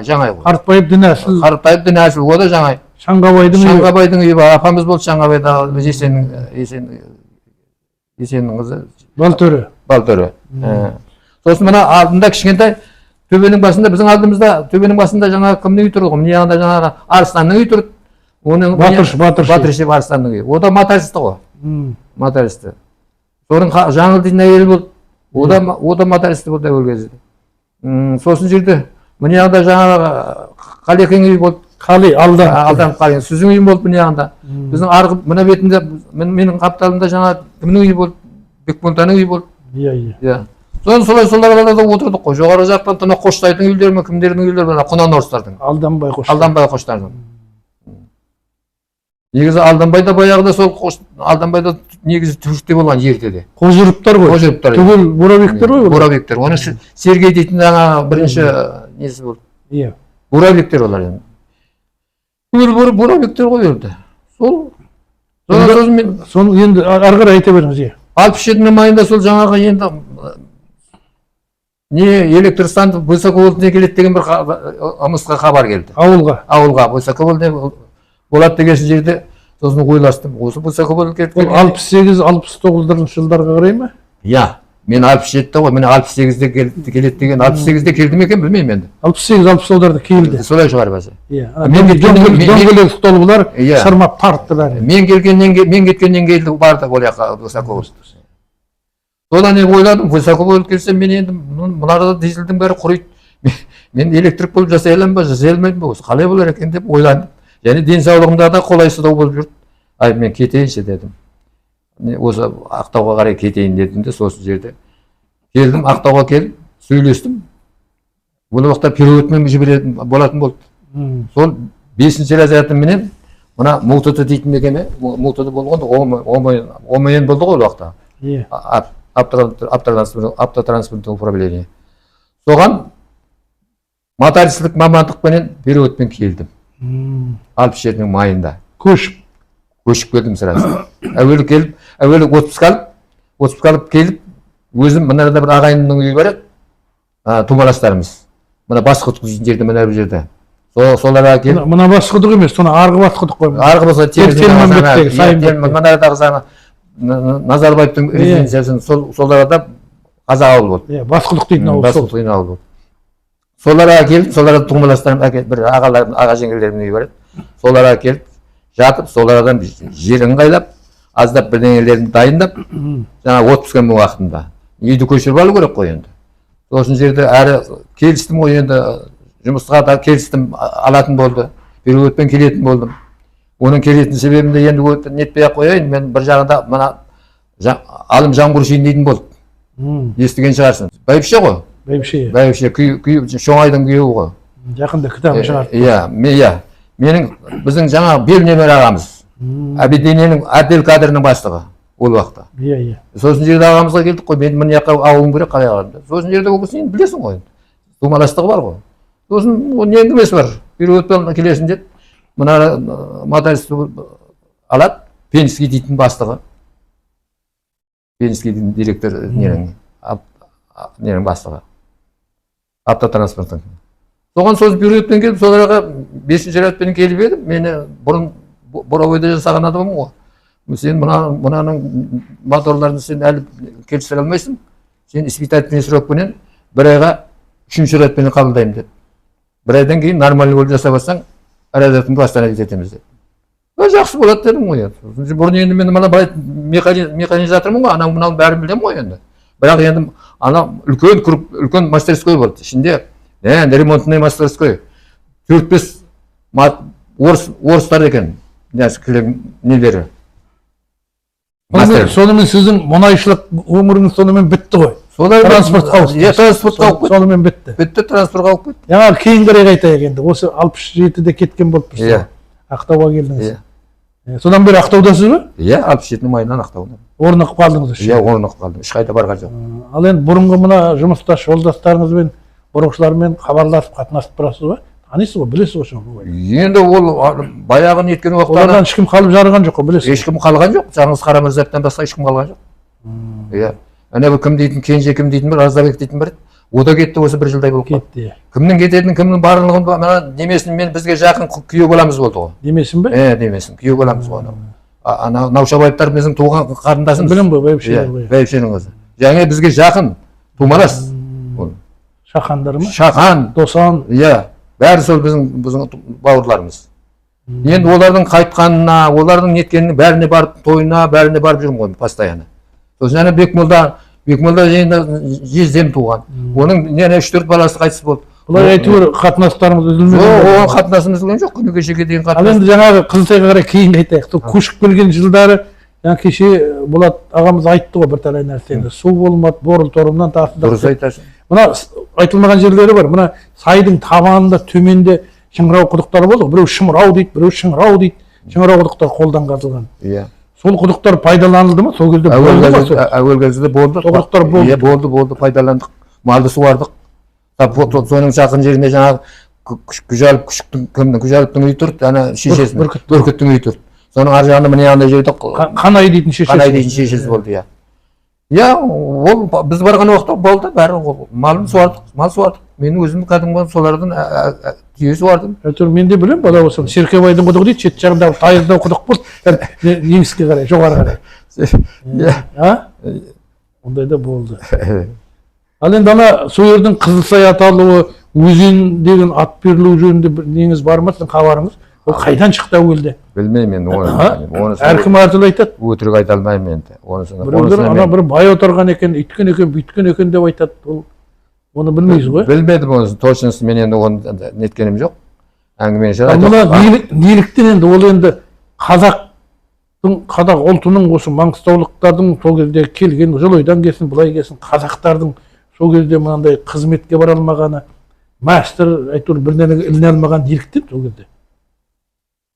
Жаңай ғой. Қартбаев Дінәсіл. Қартбаев Дінәсіл, о да жаңай. Шаңғабайдың үйі бар, апамыз болды Шаңғабайда, Есеннің қызы. Балтөрі. Сосын мына алдында кішкентай төбенің басында, біздің алдымызда төбенің басында жаңағы кімнің үйі тұрды ғой, мына жағында жаңағы Арыстанның үйі тұрды. Батыршев Арыстанның үйі. О да мотористі ғой. Мотористі. Соның Жаңыл дейтін әйелі болды. О да мотористі болды ол кезде. Сосын жерде мына жағында жаңағы Қалекең үйі болды. Алдан Қалекең. Сіздің үйің болды мына жағында. Біздің арғы мына бетінде менің қапталымда жаңағы кімнің үйі болды? Бекмонтаның үйі болды. Иә. Сосын соларда отырдық қой. Жоғары жақтан тына Қоштайдың үйлері ме, кімдердің үйлері бар? Құнан орыстардың. Алданбай Қоштардың. Негізі Алданбайда баяғыда сол Алданбайда негізі түрікте болған ертеде. Қожырыптар ғой. Түгел Буравиктер ғой. Буравиктер. Оны Сергей дейтін жаңа бірінші несі болды. Иә. Буравиктер олар енді. Түгел Буравиктер ғой енді. Соны енді ары қарай айта беріңіз, иә. 67-нің майында сол жаңағы енді электр высоковольтный келеді деген бір ымысқа хабар келді. Ауылға высоковольтный болады деген жерде сосын ойластым. Осы высоковольтный келеді. Ол 68-69 жылдарға қарай ма? Иә. Мен 67-те ғой, мен 68-де келеді деген. 68-де келді ме екен білмеймін енді. 68-70-ларда келді. Солай шығар бәсе. Иә. Дөңгелек столы бұлар сырмап тартты бәрі. Мен кеткеннен келді барды ол жаққа высоковольтный. Содан не ойладым, высоковольтный келсем мен енді мынарда дизельдің бәрі құриды. Мен электрик болып жасай аламын ба, жасай алмаймын ба, осы қалай болар екен деп ойландым. Және денсаулығымда да қолайсыздау болып жүрді. Ай, мен кетейінші дедім. Осы Ақтауға қарай кетейін дедім де сосын жерде. Келдім, Ақтауға келіп, сөйлестім. Бұл уақытта переводмен жіберетін болатын болды. Сол 5-ші разрядым менен мына МУТТ дейтін мекеме, МУТТ болғанда ОМН болды ғой ол уақытта. Автотранспортное управление. Соған мотористік мамандықпенен переводпен келдім. 67-нің майында. Көшіп келдім сразу. Әуелі отпуск алып келіп, өзім мынарда бір ағайынның үйі бар еді. Тумаластарымыз. Мына Басқұдық дейтін жерде, мына бір жерде. Соларға келіп. Мына Басқұдық емес, соны арғы Басқұдық қой. Арғы Басқұдық. Мынадағы заңы Назарбаевтың резиденциясын соларда қазақ ауыл болды. Басқұдық дейтін ауыл болды. Соларға келіп, соларға туғмаластарым бір ағаларым, аға жеңгелерімнің үйі бар еді. Соларға келіп, жатып, солардан жерін қайлап, аздап бірдеңелерін дайындап, жаңа отпускан уақытында. Үйді көшіріп алу керек қой енді. Сосын жерде әрі келістім ғой енді, жұмысқа да келістім, алатын болды, переводпен келетін болдым. Оның келетін себебінде енді нетпей-ақ қояйын, мен бір жағында мына Алым Жаңғұршин дейтін болды. Естіген шығарсың. Бәйбіше ғой. Бәйбіше, Шоңайдың күйеуі ғой. Жақында кітабын шығарды. Иә. Біздің жаңа бел немер ағамыз. Әбедененің отдел кадрының бастығы ол уақытта. Иә. Сосын жерде ағамызға келдік қой, мен мына жаққа ауылым керек, қалай ағамды. Сосын жерде ол кісі білесің ғой. Думаластығы бар ғой. Сосын не әңгімесі бар. Переводпен келесің деді. Мына мотористі алады, Пенский дейтін бастығы. Пенский дейтін директор ненің бастығы. Автотранспорттың. Соған соз переводпен келіп, соларға 5-ші разрядпен келіп едім. Мені бұрын Боровойда жасаған адамым ғой. Сен мынаның моторларын сен әлі келістіре алмайсың. Сен испытательный срокпенен бір айға 3-ші разрядпен қабылдаймын деді. бір айдан кейін нормальный болып жасап алсаң разрядыңды восстановить етеміз деп. Жақсы болады дедім ғой енді. Бұрын енді мен мына механизатормын ғой, анау мынау бәрін білемін ғой енді. Бірақ енді ана үлкен мастерской болды. Ішінде ремонтный мастерской. 4-5 орыстар екен. Нелері. Сонымен сіздің мұнайшылық өміріңіз сонымен бітті ғой. Транспортқа ауысты. Транспортқа ауып кетті. Сонымен бітті. Бітті, транспортқа ауып кетті. Жаңағы кейінгі айтайық енді. Осы 67-де кеткен болып тұрсыз. Ақтауға келдіңіз. Содан бері Ақтаудасыз ба? Иә, 67-нің майынан Ақтауда. Орнықып қалдыңыз. Иә, орнықып қалдым. Ешқайда барған жоқ. Ал енді бұрынғы мына жұмыстас жолдастарыңызбен, бұрынғылармен хабарласып қатынасып тұрасыз ба? Танисыз ғой, білесіз ғой соны. Енді ол баяғы неткен уақытта олардан ешкім қалып жарған жоқ қой, білесіз. Ешкім қалған жоқ. Жаңыз Қарамырзаевтан басқа ешкім қалған жоқ. Иә. Ана кім дейтін, Кенже кім дейтін бір, Аздабек дейтін бір. О да кетті, осы бір жылдай болып кетті. Кімнің кететінін, кімнің барлығын мына демесін, мен бізге жақын күйеу боламыз болды ғой. Демесін бе? Демесін, күйеу боламыз ғой. Ана Наушабаевтар біздің туған қарындасымыз. Білем ғой, бәйбішелер ғой. Бәйбішенің қызы. Жаңа бізге жақын, тумалас. Шахандар ма? Шахан, Досан. Иә, бәрі сол біздің бауырларымыз. Енді олардың қайтқанына, олардың неткенінің бәріне барып, тойына, бәріне барып жүрмін ғой, постоянно. Сосын жаңа Бекмолда жездем туған. Оның 3-4 баласы қайтыс болды. Бұлар әйтеуір қатынастарымыз үзілмеген. Оған қатынасымыз үзілген жоқ, күні кешеге дейін қатынас. Ал енді жаңағы Қызылтайға қарай кейін айтайық. Көшіп келген жылдары, кеше Болат ағамыз айтты ғой бір талай нәрсені. Су болмады, борыл торымнан тасыды. Дұрыс айтасың. Мына айтылмаған жерлері бар. Мына сайдың табанында төменде шыңырау құдықтары болды. Біреу шымырау дейді, біреу шыңырау дейді. Шыңырау құдықтар қолдан қазылған. Иә. Сол құдықтар пайдаланылды ма? Сол кезде әуел кезде болды. Құдықтар болды. Иә, болды, пайдаландық. Малды суардық. Соның жақын жерінде жаңағы Күжаловтың үйі тұрды, ана шешесінің, Бүркіттің үйі тұрды. Соның ар жағында міне андай жерде Қанай дейтін шешесі болды, иә. Иә, ол біз барған уақытта болды, бәрі малын суардық, мал суардық. Мен өзім кәдімгі солардан түйе суардым. Әйтеуір мен де білемін, бала болсам, Серкебайдың құдығы дейді, шет жағындағы Тайыздау құдық болды, Неміске қарай, жоғары қарай. Ондай да болды. Ал енді ана сол жердің Қызылсай аталуы, өзен деген ат берілу жөнінде неңіз бар ма, сіздің хабарыңыз? Ол қайдан шықты әуелде? Білмеймін оны. Әркім әртүрлі айтады. Өтірік айта алмаймын енді. Біреулер ана бір бай отырған екен, үйткен екен, бүйткен екен деп айтады. Оны білмейсіз ғой? Білмедім оны, точносы мен енді оны неткенім жоқ. Әңгіме шығар. Мына неліктен енді ол енді қазақ ұлтының осы маңғыстаулықтардың сол кезде келген, Жылойдан келсін, былай келсін, қазақтардың сол кезде мынандай қызметке бара алмағаны, мәстір әйтеуір бірдеңеге іліне алмаған неліктен сол кезде?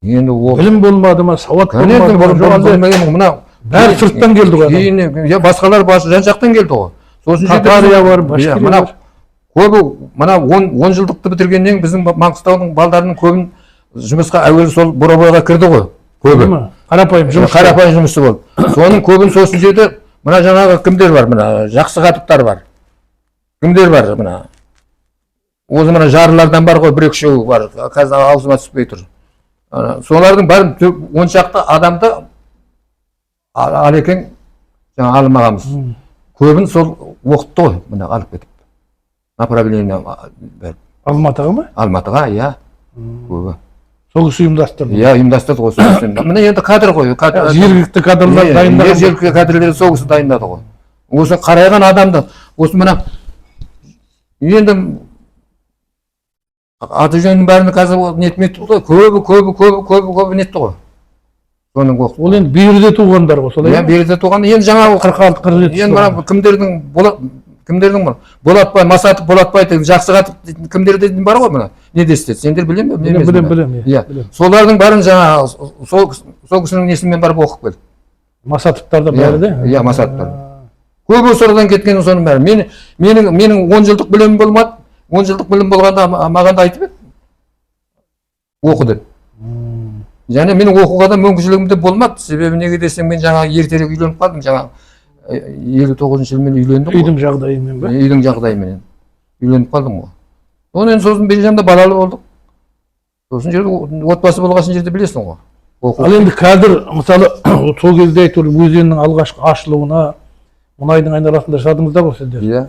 Енді білім болмады ма, сауат болмады ма? Бәрі сырттан келді ғой. Басқалар жан жақтан келді ғой. Татария бар, Башкирия бар. Көбі, мына 10 жылдықты бітіргеннен біздің Маңғыстаудың балдарының көбін жұмысқа әуелі сол Бурабайға кірді ғой. Көбі. Қарапайым жұмысы болды. Соның көбін сосын жерде мына жаңағы кімдер бар, мына жақсы қатыптар бар. Кімдер бар мына? Өзі мына жарылардан бар ғой, бір-екшеу бар. Қазір аузыма түспей тұр. Солардың бәрін 10 шақты адамды Алекең жаңа алым ағамыз. Көбін сол оқытты ғой, мына алып кетіп. Направление беріп. Алматыға ма? Алматыға, иә. Көбі. Сол кісі ұйымдастырды. Иә, ұйымдастырды ғой сол кісі. Міне енді кадр ғой. Жергілікті кадрлар дайындаған. Жергілікті кадрлер сол кісі дайындады ғой. Осы қарайған адамды, осы мына енді аты жөнінің бәрін қазір нетмей тұр ғой. Көбі нетті ғой. Ол енді беріде туғандар ғой, солай ма? Иә, беріде туған. Енді жаңағы 46-47. Енді мына кімдердің бар? Болатбай, Масатов Болатбай деген жақсы қатып кімдер дейтін бар ғой мына. Не десті? Сендер білем бе? Білем. Иә. Солардың бәрін жаңа сол кісінің несімен барып оқып келді. Масатовтар да бәрі де? Иә, Масатовтар. Көбі осырадан кеткен соның бәрі. Менің 10 жылдық білімім болмады. 10 жылдық білім болғанда маған да айтып еді. Оқы деп. Және менің оқуға да мүмкіншілігімде болмады. Себебі неге десем, мен жаңа ертерек үйленіп қалдым. Жаңа 59 жылмен үйлендім ғой. Үйдің жағдайымен бе? Үйдің жағдайымен үйленіп қалдым ғой. Соны енді сосын Бенжамда балалы болдық. Сосын жерде отбасы болғасын жерде білесің ғой. Ал енді қазір мысалы сол кезде әйтеуір өзеннің алғашқы ашылуына мұнайдың айналасында жадыңызда ғой сіздер. Иә.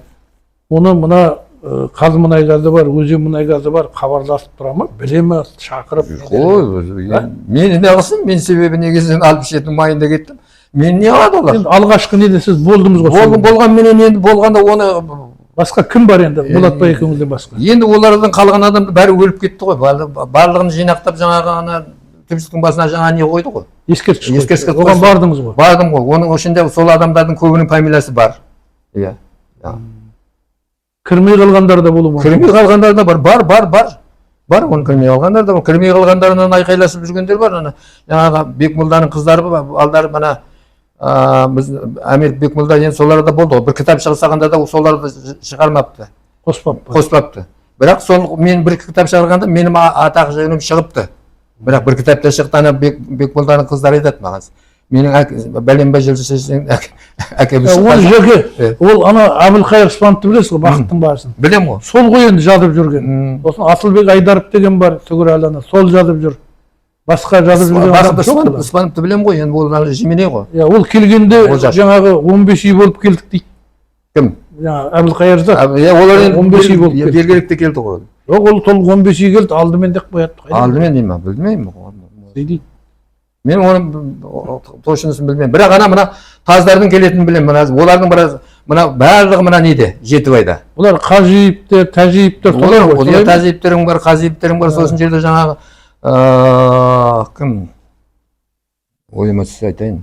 Оны мына Қаз мұнай газы бар, өзен мұнай газы бар, хабарласып тұра ма? Біле ме? Шақырып. Мені не қылсын? Мен себебі негізінен 67-дің майында кеттім. Мен не алады олар? Енді алғашқы неде сіз болдыңыз ғой? Болған менен енді болғанда оны Басқа кім бар енді? Болатбай екеуіңізден басқа. Енді олардан қалған адам бәрі өліп кетті ғой. Барлығын жинақтап жаңағы ана түпсіктің басына жаңа не қойды ғой. Ескерткіш. Оған бардыңыз ғой? Бардым ғой. Оның ішінде сол адамдардың көбінің фамилиясы бар. Иә. Кірмей қалғандар да болуы мүмкін. Кірмей қалғандар да бар. Бар, оны кірмей қалғандар да бар. Кірмей қалғандарынан айқайласып жүргендер бар. Жаңағы Бекмолданың қыздары алдары мына біз Амир Бекмолда енді солар да болды ғой. Бір кітап шығарсағанда да соларды шығармапты. Қоспапты. Бірақ сол мен бір кітап шығарғанда менің атақ жөнім шығыпты. Бірақ бір кітапта шыққан Бекмолданың қыздары айтады маған. Менің бәленбай жылжысың әкеміз шыққан. Ол ана Әбілқайыр Спановты білесіз ғой, Бақыттың басын. Білем ғой. Сол ғой енді жазып жүрген. Сосын Асылбек Айдаров деген бар, Түгірәлі ана, сол жазып жүр. Басқа жазып жүрген адам жоқ қой. Спановты білем ғой, енді ол жеменей ғой. Ол келгенде жаңағы 15 үй болып келдік дейді. Кім? Әбілқайырда. Олар енді 15 үй болып келді. Бергелікте келді ғой. Жоқ, ол 15 үй келді, алдымен деп қояды. Алдымен дейм ма? Білмеймін ғой. Дейді. Мен оның точнысын білмеймін. Бірақ мына таздардың келетінін білемін. Олардың барлығы мына неде? Жетібайда. Олар Қажиевтер, Тәжиевтер солар ғой. Олар Тәжиевтерің бар, Қазиевтерің бар. Сосын жерде жаңағы кім? Ойыма түссе айтайын.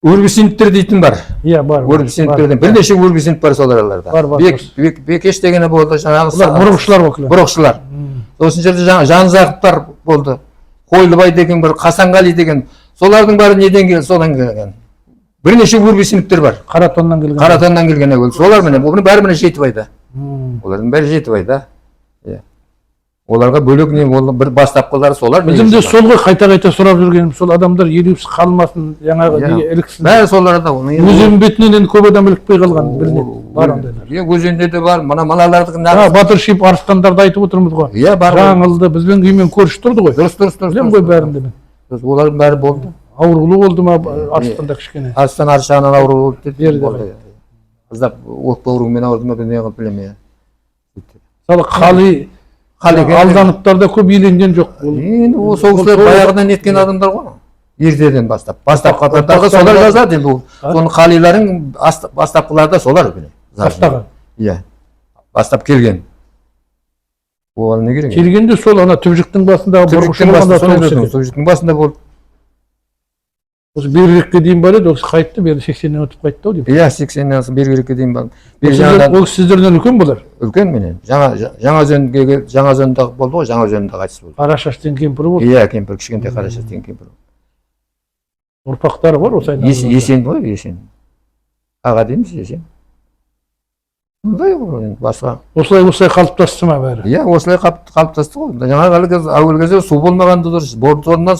Өрбісиновтер дейтін бар. Иә, бар. Өрбісиновтерден бірнеше Өрбісинов бар сол араларда. Бекеш дегені болды жаңағы. Олар бұрықшылар өкілі. Бұрықшылар. Сосын жерде жаңағы Жанзақовтар болды. Қойлыбай деген бір, Қасанғали деген, солардың бәрі неден келген, содан келген. Бірнеше Өрбісиновтер бар. Қаратоннан келген. Қаратоннан келген өкіл. Солар міне, оның бәрі міне Жетібайда. Олардың бәрі Жетібайда. Оларға бөлек не болды, бір бастапқылары солар. Bizim de сол ғой қайта сұрап жүргенім, сол адамдар елеусіз қалмасын, жаңағы неге іліксін. Бәрі соларда. Өзен бетінен енді көп адам ілікпей қалған, білінеді, бар ондайлар. Өзенде де бар, мыналардың Батыр Шип Арыстандарды айтып отырмыз ғой. Иә, бар. Жаңылды, бізбен күймен көріш тұрды ғой. Дұрыс. Білем ғой бәрінде мен. Олардың бәрі болды. Ауруылы болды ма Арыстанда кішкене? Арыстан аршағынан ауруы болды деді. Қыздап өкпе ауруымен ауырды ма не қылып білемін. Мысалы алданыптар да көп еленген жоқ. Енді ол сол кісілер баяғыдан неткен адамдар ғой. Ертеден бастап қатардағы солар жазады енді ол. Соның қалиларың бастапқыларда солар біле. Бастаған. Иә. Бастап келген. Оған не керек? Келгенде сол ана Түбжіктің басындағы бұрғышы болғанда Түбжіктің басында болды. Осы Бергерекке дейін бар еді, ол қайтты, бері 80-нен өтіп қайтты ау деймін. Иә, 80-нен Бергерекке дейін бар. Ол сіздерден үлкен болар? Үлкен менен. Жаңаөзенде болды ғой, Жаңаөзенде қайтыс болды. Қарашаштың кемпірі болды? Иә, кемпір, кішкентай Қарашаштың кемпірі. Ұрпақтары бар осы айналымда? Есен ғой, Есен. Аға дейміз, Есен. Сондай ғой, басқа. Осылай қалыптасты ма бәрі? Иә, осылай қалыптасты ғой. Жаңағы әуел кезде су болмағанды дұрыс. Бордорынан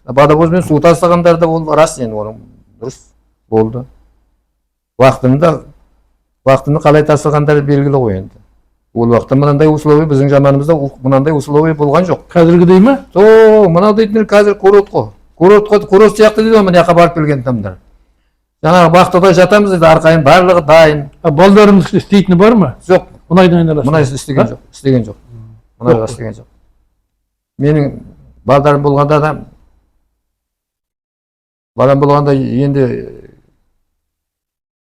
водовозбен су тасығандар да болды. Рас енді оның дұрыс болды. Уақытында қалай тасығандары белгілі ғой енді. Ол уақытта мынандай условия, біздің заманымызда мынандай условия болған жоқ. Қазіргідей ме? Мынау дейтіндер қазір курорт қой. Курорт сияқты дейді ғой, мына жаққа барып келген адамдар. Жаңағы бақтыда жатамыз дейді, арқайын барлығы дайын. Балдарыңыз істейтіні бар ма? Жоқ. Мұнайдың айналасында? Мұнай істеген жоқ. Мұнайға істеген жоқ. Менің балдарым болғанда енді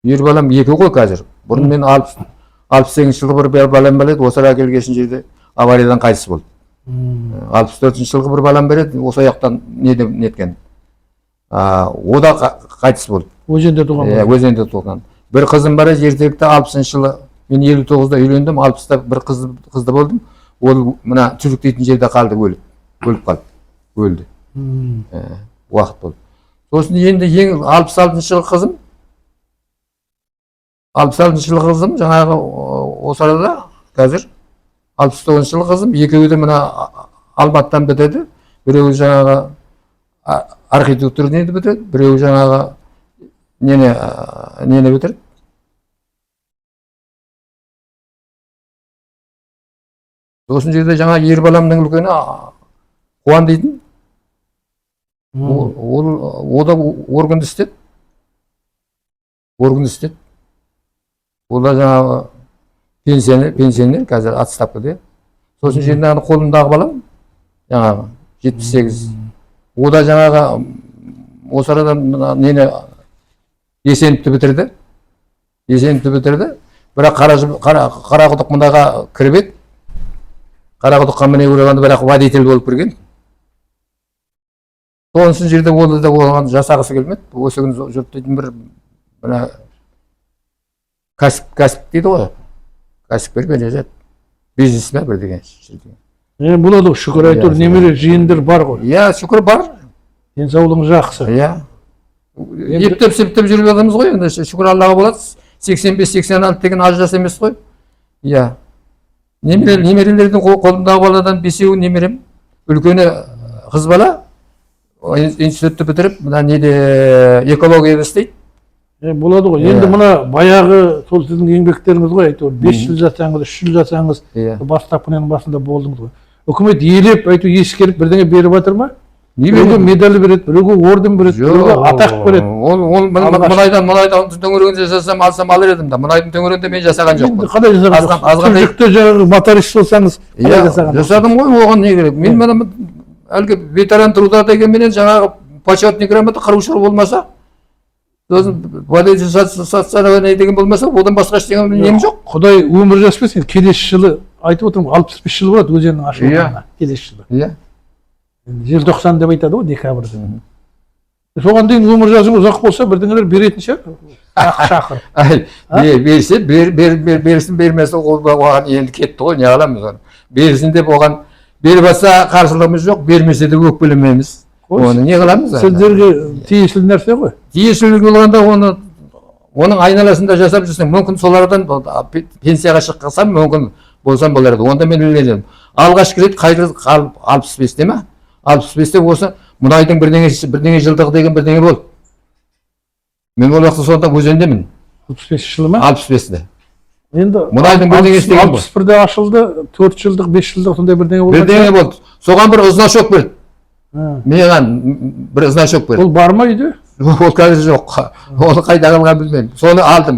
ер балам екі ғой қазір. Бұрын мен 68 жылғы бір балам бар еді, осы әкелгесін жерде авариядан қайтыс болды. 64 жылғы бір балам бар еді, осы аяқтан неткен. О да қайтыс болды. Өзенде туған? Өзенде туған. Бір қызым бар еді, ертекті 60 жылы, мен 59-да үйлендім, 60-та бір қызды болдым. Ол мына Түзік дейтін жерде қалды, өліп қалды. Өлді. Уақыт болды. Сосын енді 66 жылғы қызым, жаңағы осы арада қазір 69 жылғы қызым, екеуі де мына Алматыдан бітеді. Біреуі жаңағы архитектур нені бітіреді, біреуі жаңағы нені бітіреді. Сосын жерде жаңағы ер баламның үлкені Қуан дейтін. Ол да органды істеді. Ол да жаңағы пенсионер қазір отставкада. Сосын жердегі қолымдағы балам жаңағы 78. О да жаңағы осы арада нені Есеновті бітірді. Бірақ Қарақұдық мұндаға кіріп еді. Қарақұдыққа міне көргенде бірақ водитель болып кірген. Сонсын жерде ол да оған жасағысы келмеді. Осы күні жұрт дейтін бір мына кәсіп дейді ғой. Кәсіпкер бережет. Бизнесмен бір деген. Болады ғой, шүкір әйтеуір немере жиындар бар ғой. Иә, шүкір бар. Денсаулығың жақсы. Иә. Ептеп жүріп жатырмыз ғой, енді шүкір Аллаға болады. 85-86 деген аз жас емес қой. Иә. Немерелердің қолымдағы баладан 5-еуі немерем. Үлкені қыз бала. Институтты бітіріп, мына неде экологияда істейді. Болады ғой. Енді мына баяғы сол сіздің еңбектеріңіз ғой, әйтеуір 5 жыл жасаңыз, 3 жыл жасаңыз, бастапқының басында болдыңыз ғой. Үкімет елеп, әйтеуір ескеріп бірдеңе беріп жатыр ма? Біреуге медаль береді, біреуге орден береді, біреуге атақ береді. Ол мұнайдан төңірегінде жасасам алсам алар едім да. Мұнайдың төңірегінде мен жасаған жоқпын. Қалай жасаған? Жүкті жаңағы моторист болсаңыз, қалай жасаған? Жасадым ғой, оған не керек? Мен әлгі ветеран труда дегенменен жаңағы почетный грамота қараушылар болмаса, сосын водитель социальный деген болмаса, одан басқа ештеңе нем жоқ. Құдай өмір жаспасын, келесі жылы айтып отырмын, 65 жыл болады өзеннің ашылғанына, келесі жылы. Иә. Желтоқсан деп айтады ғой, декабрьде. Соған дейін өмір жазың ұзақ болса, бірдеңелер беретін шығар. Шақыр. Берсін бермесе оған енді кетті ғой, не аламыз оны. Берсін деп оған беріп жатса қарсылығымыз жоқ, бермесе де өкпелемейміз. Оны не қыламыз? Сіздерге тиесілі нәрсе ғой. Тиесілі болғанда оның айналасында жасап жүрсең, мүмкін солардан пенсияға шыққансам, мүмкін болсам болар еді. Онда мен өледім. Алғашқы рет қайда 65-те ме? 65-те болса, мұнайдың бірдеңе жылдығы деген бірдеңе болды. Мен ол уақытта сонда өзендемін. 35 жылы ма? 65-те. Енді мұнайдың бірдеңе істеген болды. 61-де ашылды, 4 жылдық, 5 жылдық сондай бірдеңе болды. Бірдеңе болды. Соған бір значок берді. Маған бір значок берді. Ол бар ма үйде? Ол қазір жоқ. Оны қайда қалған білмеймін. Соны алдым.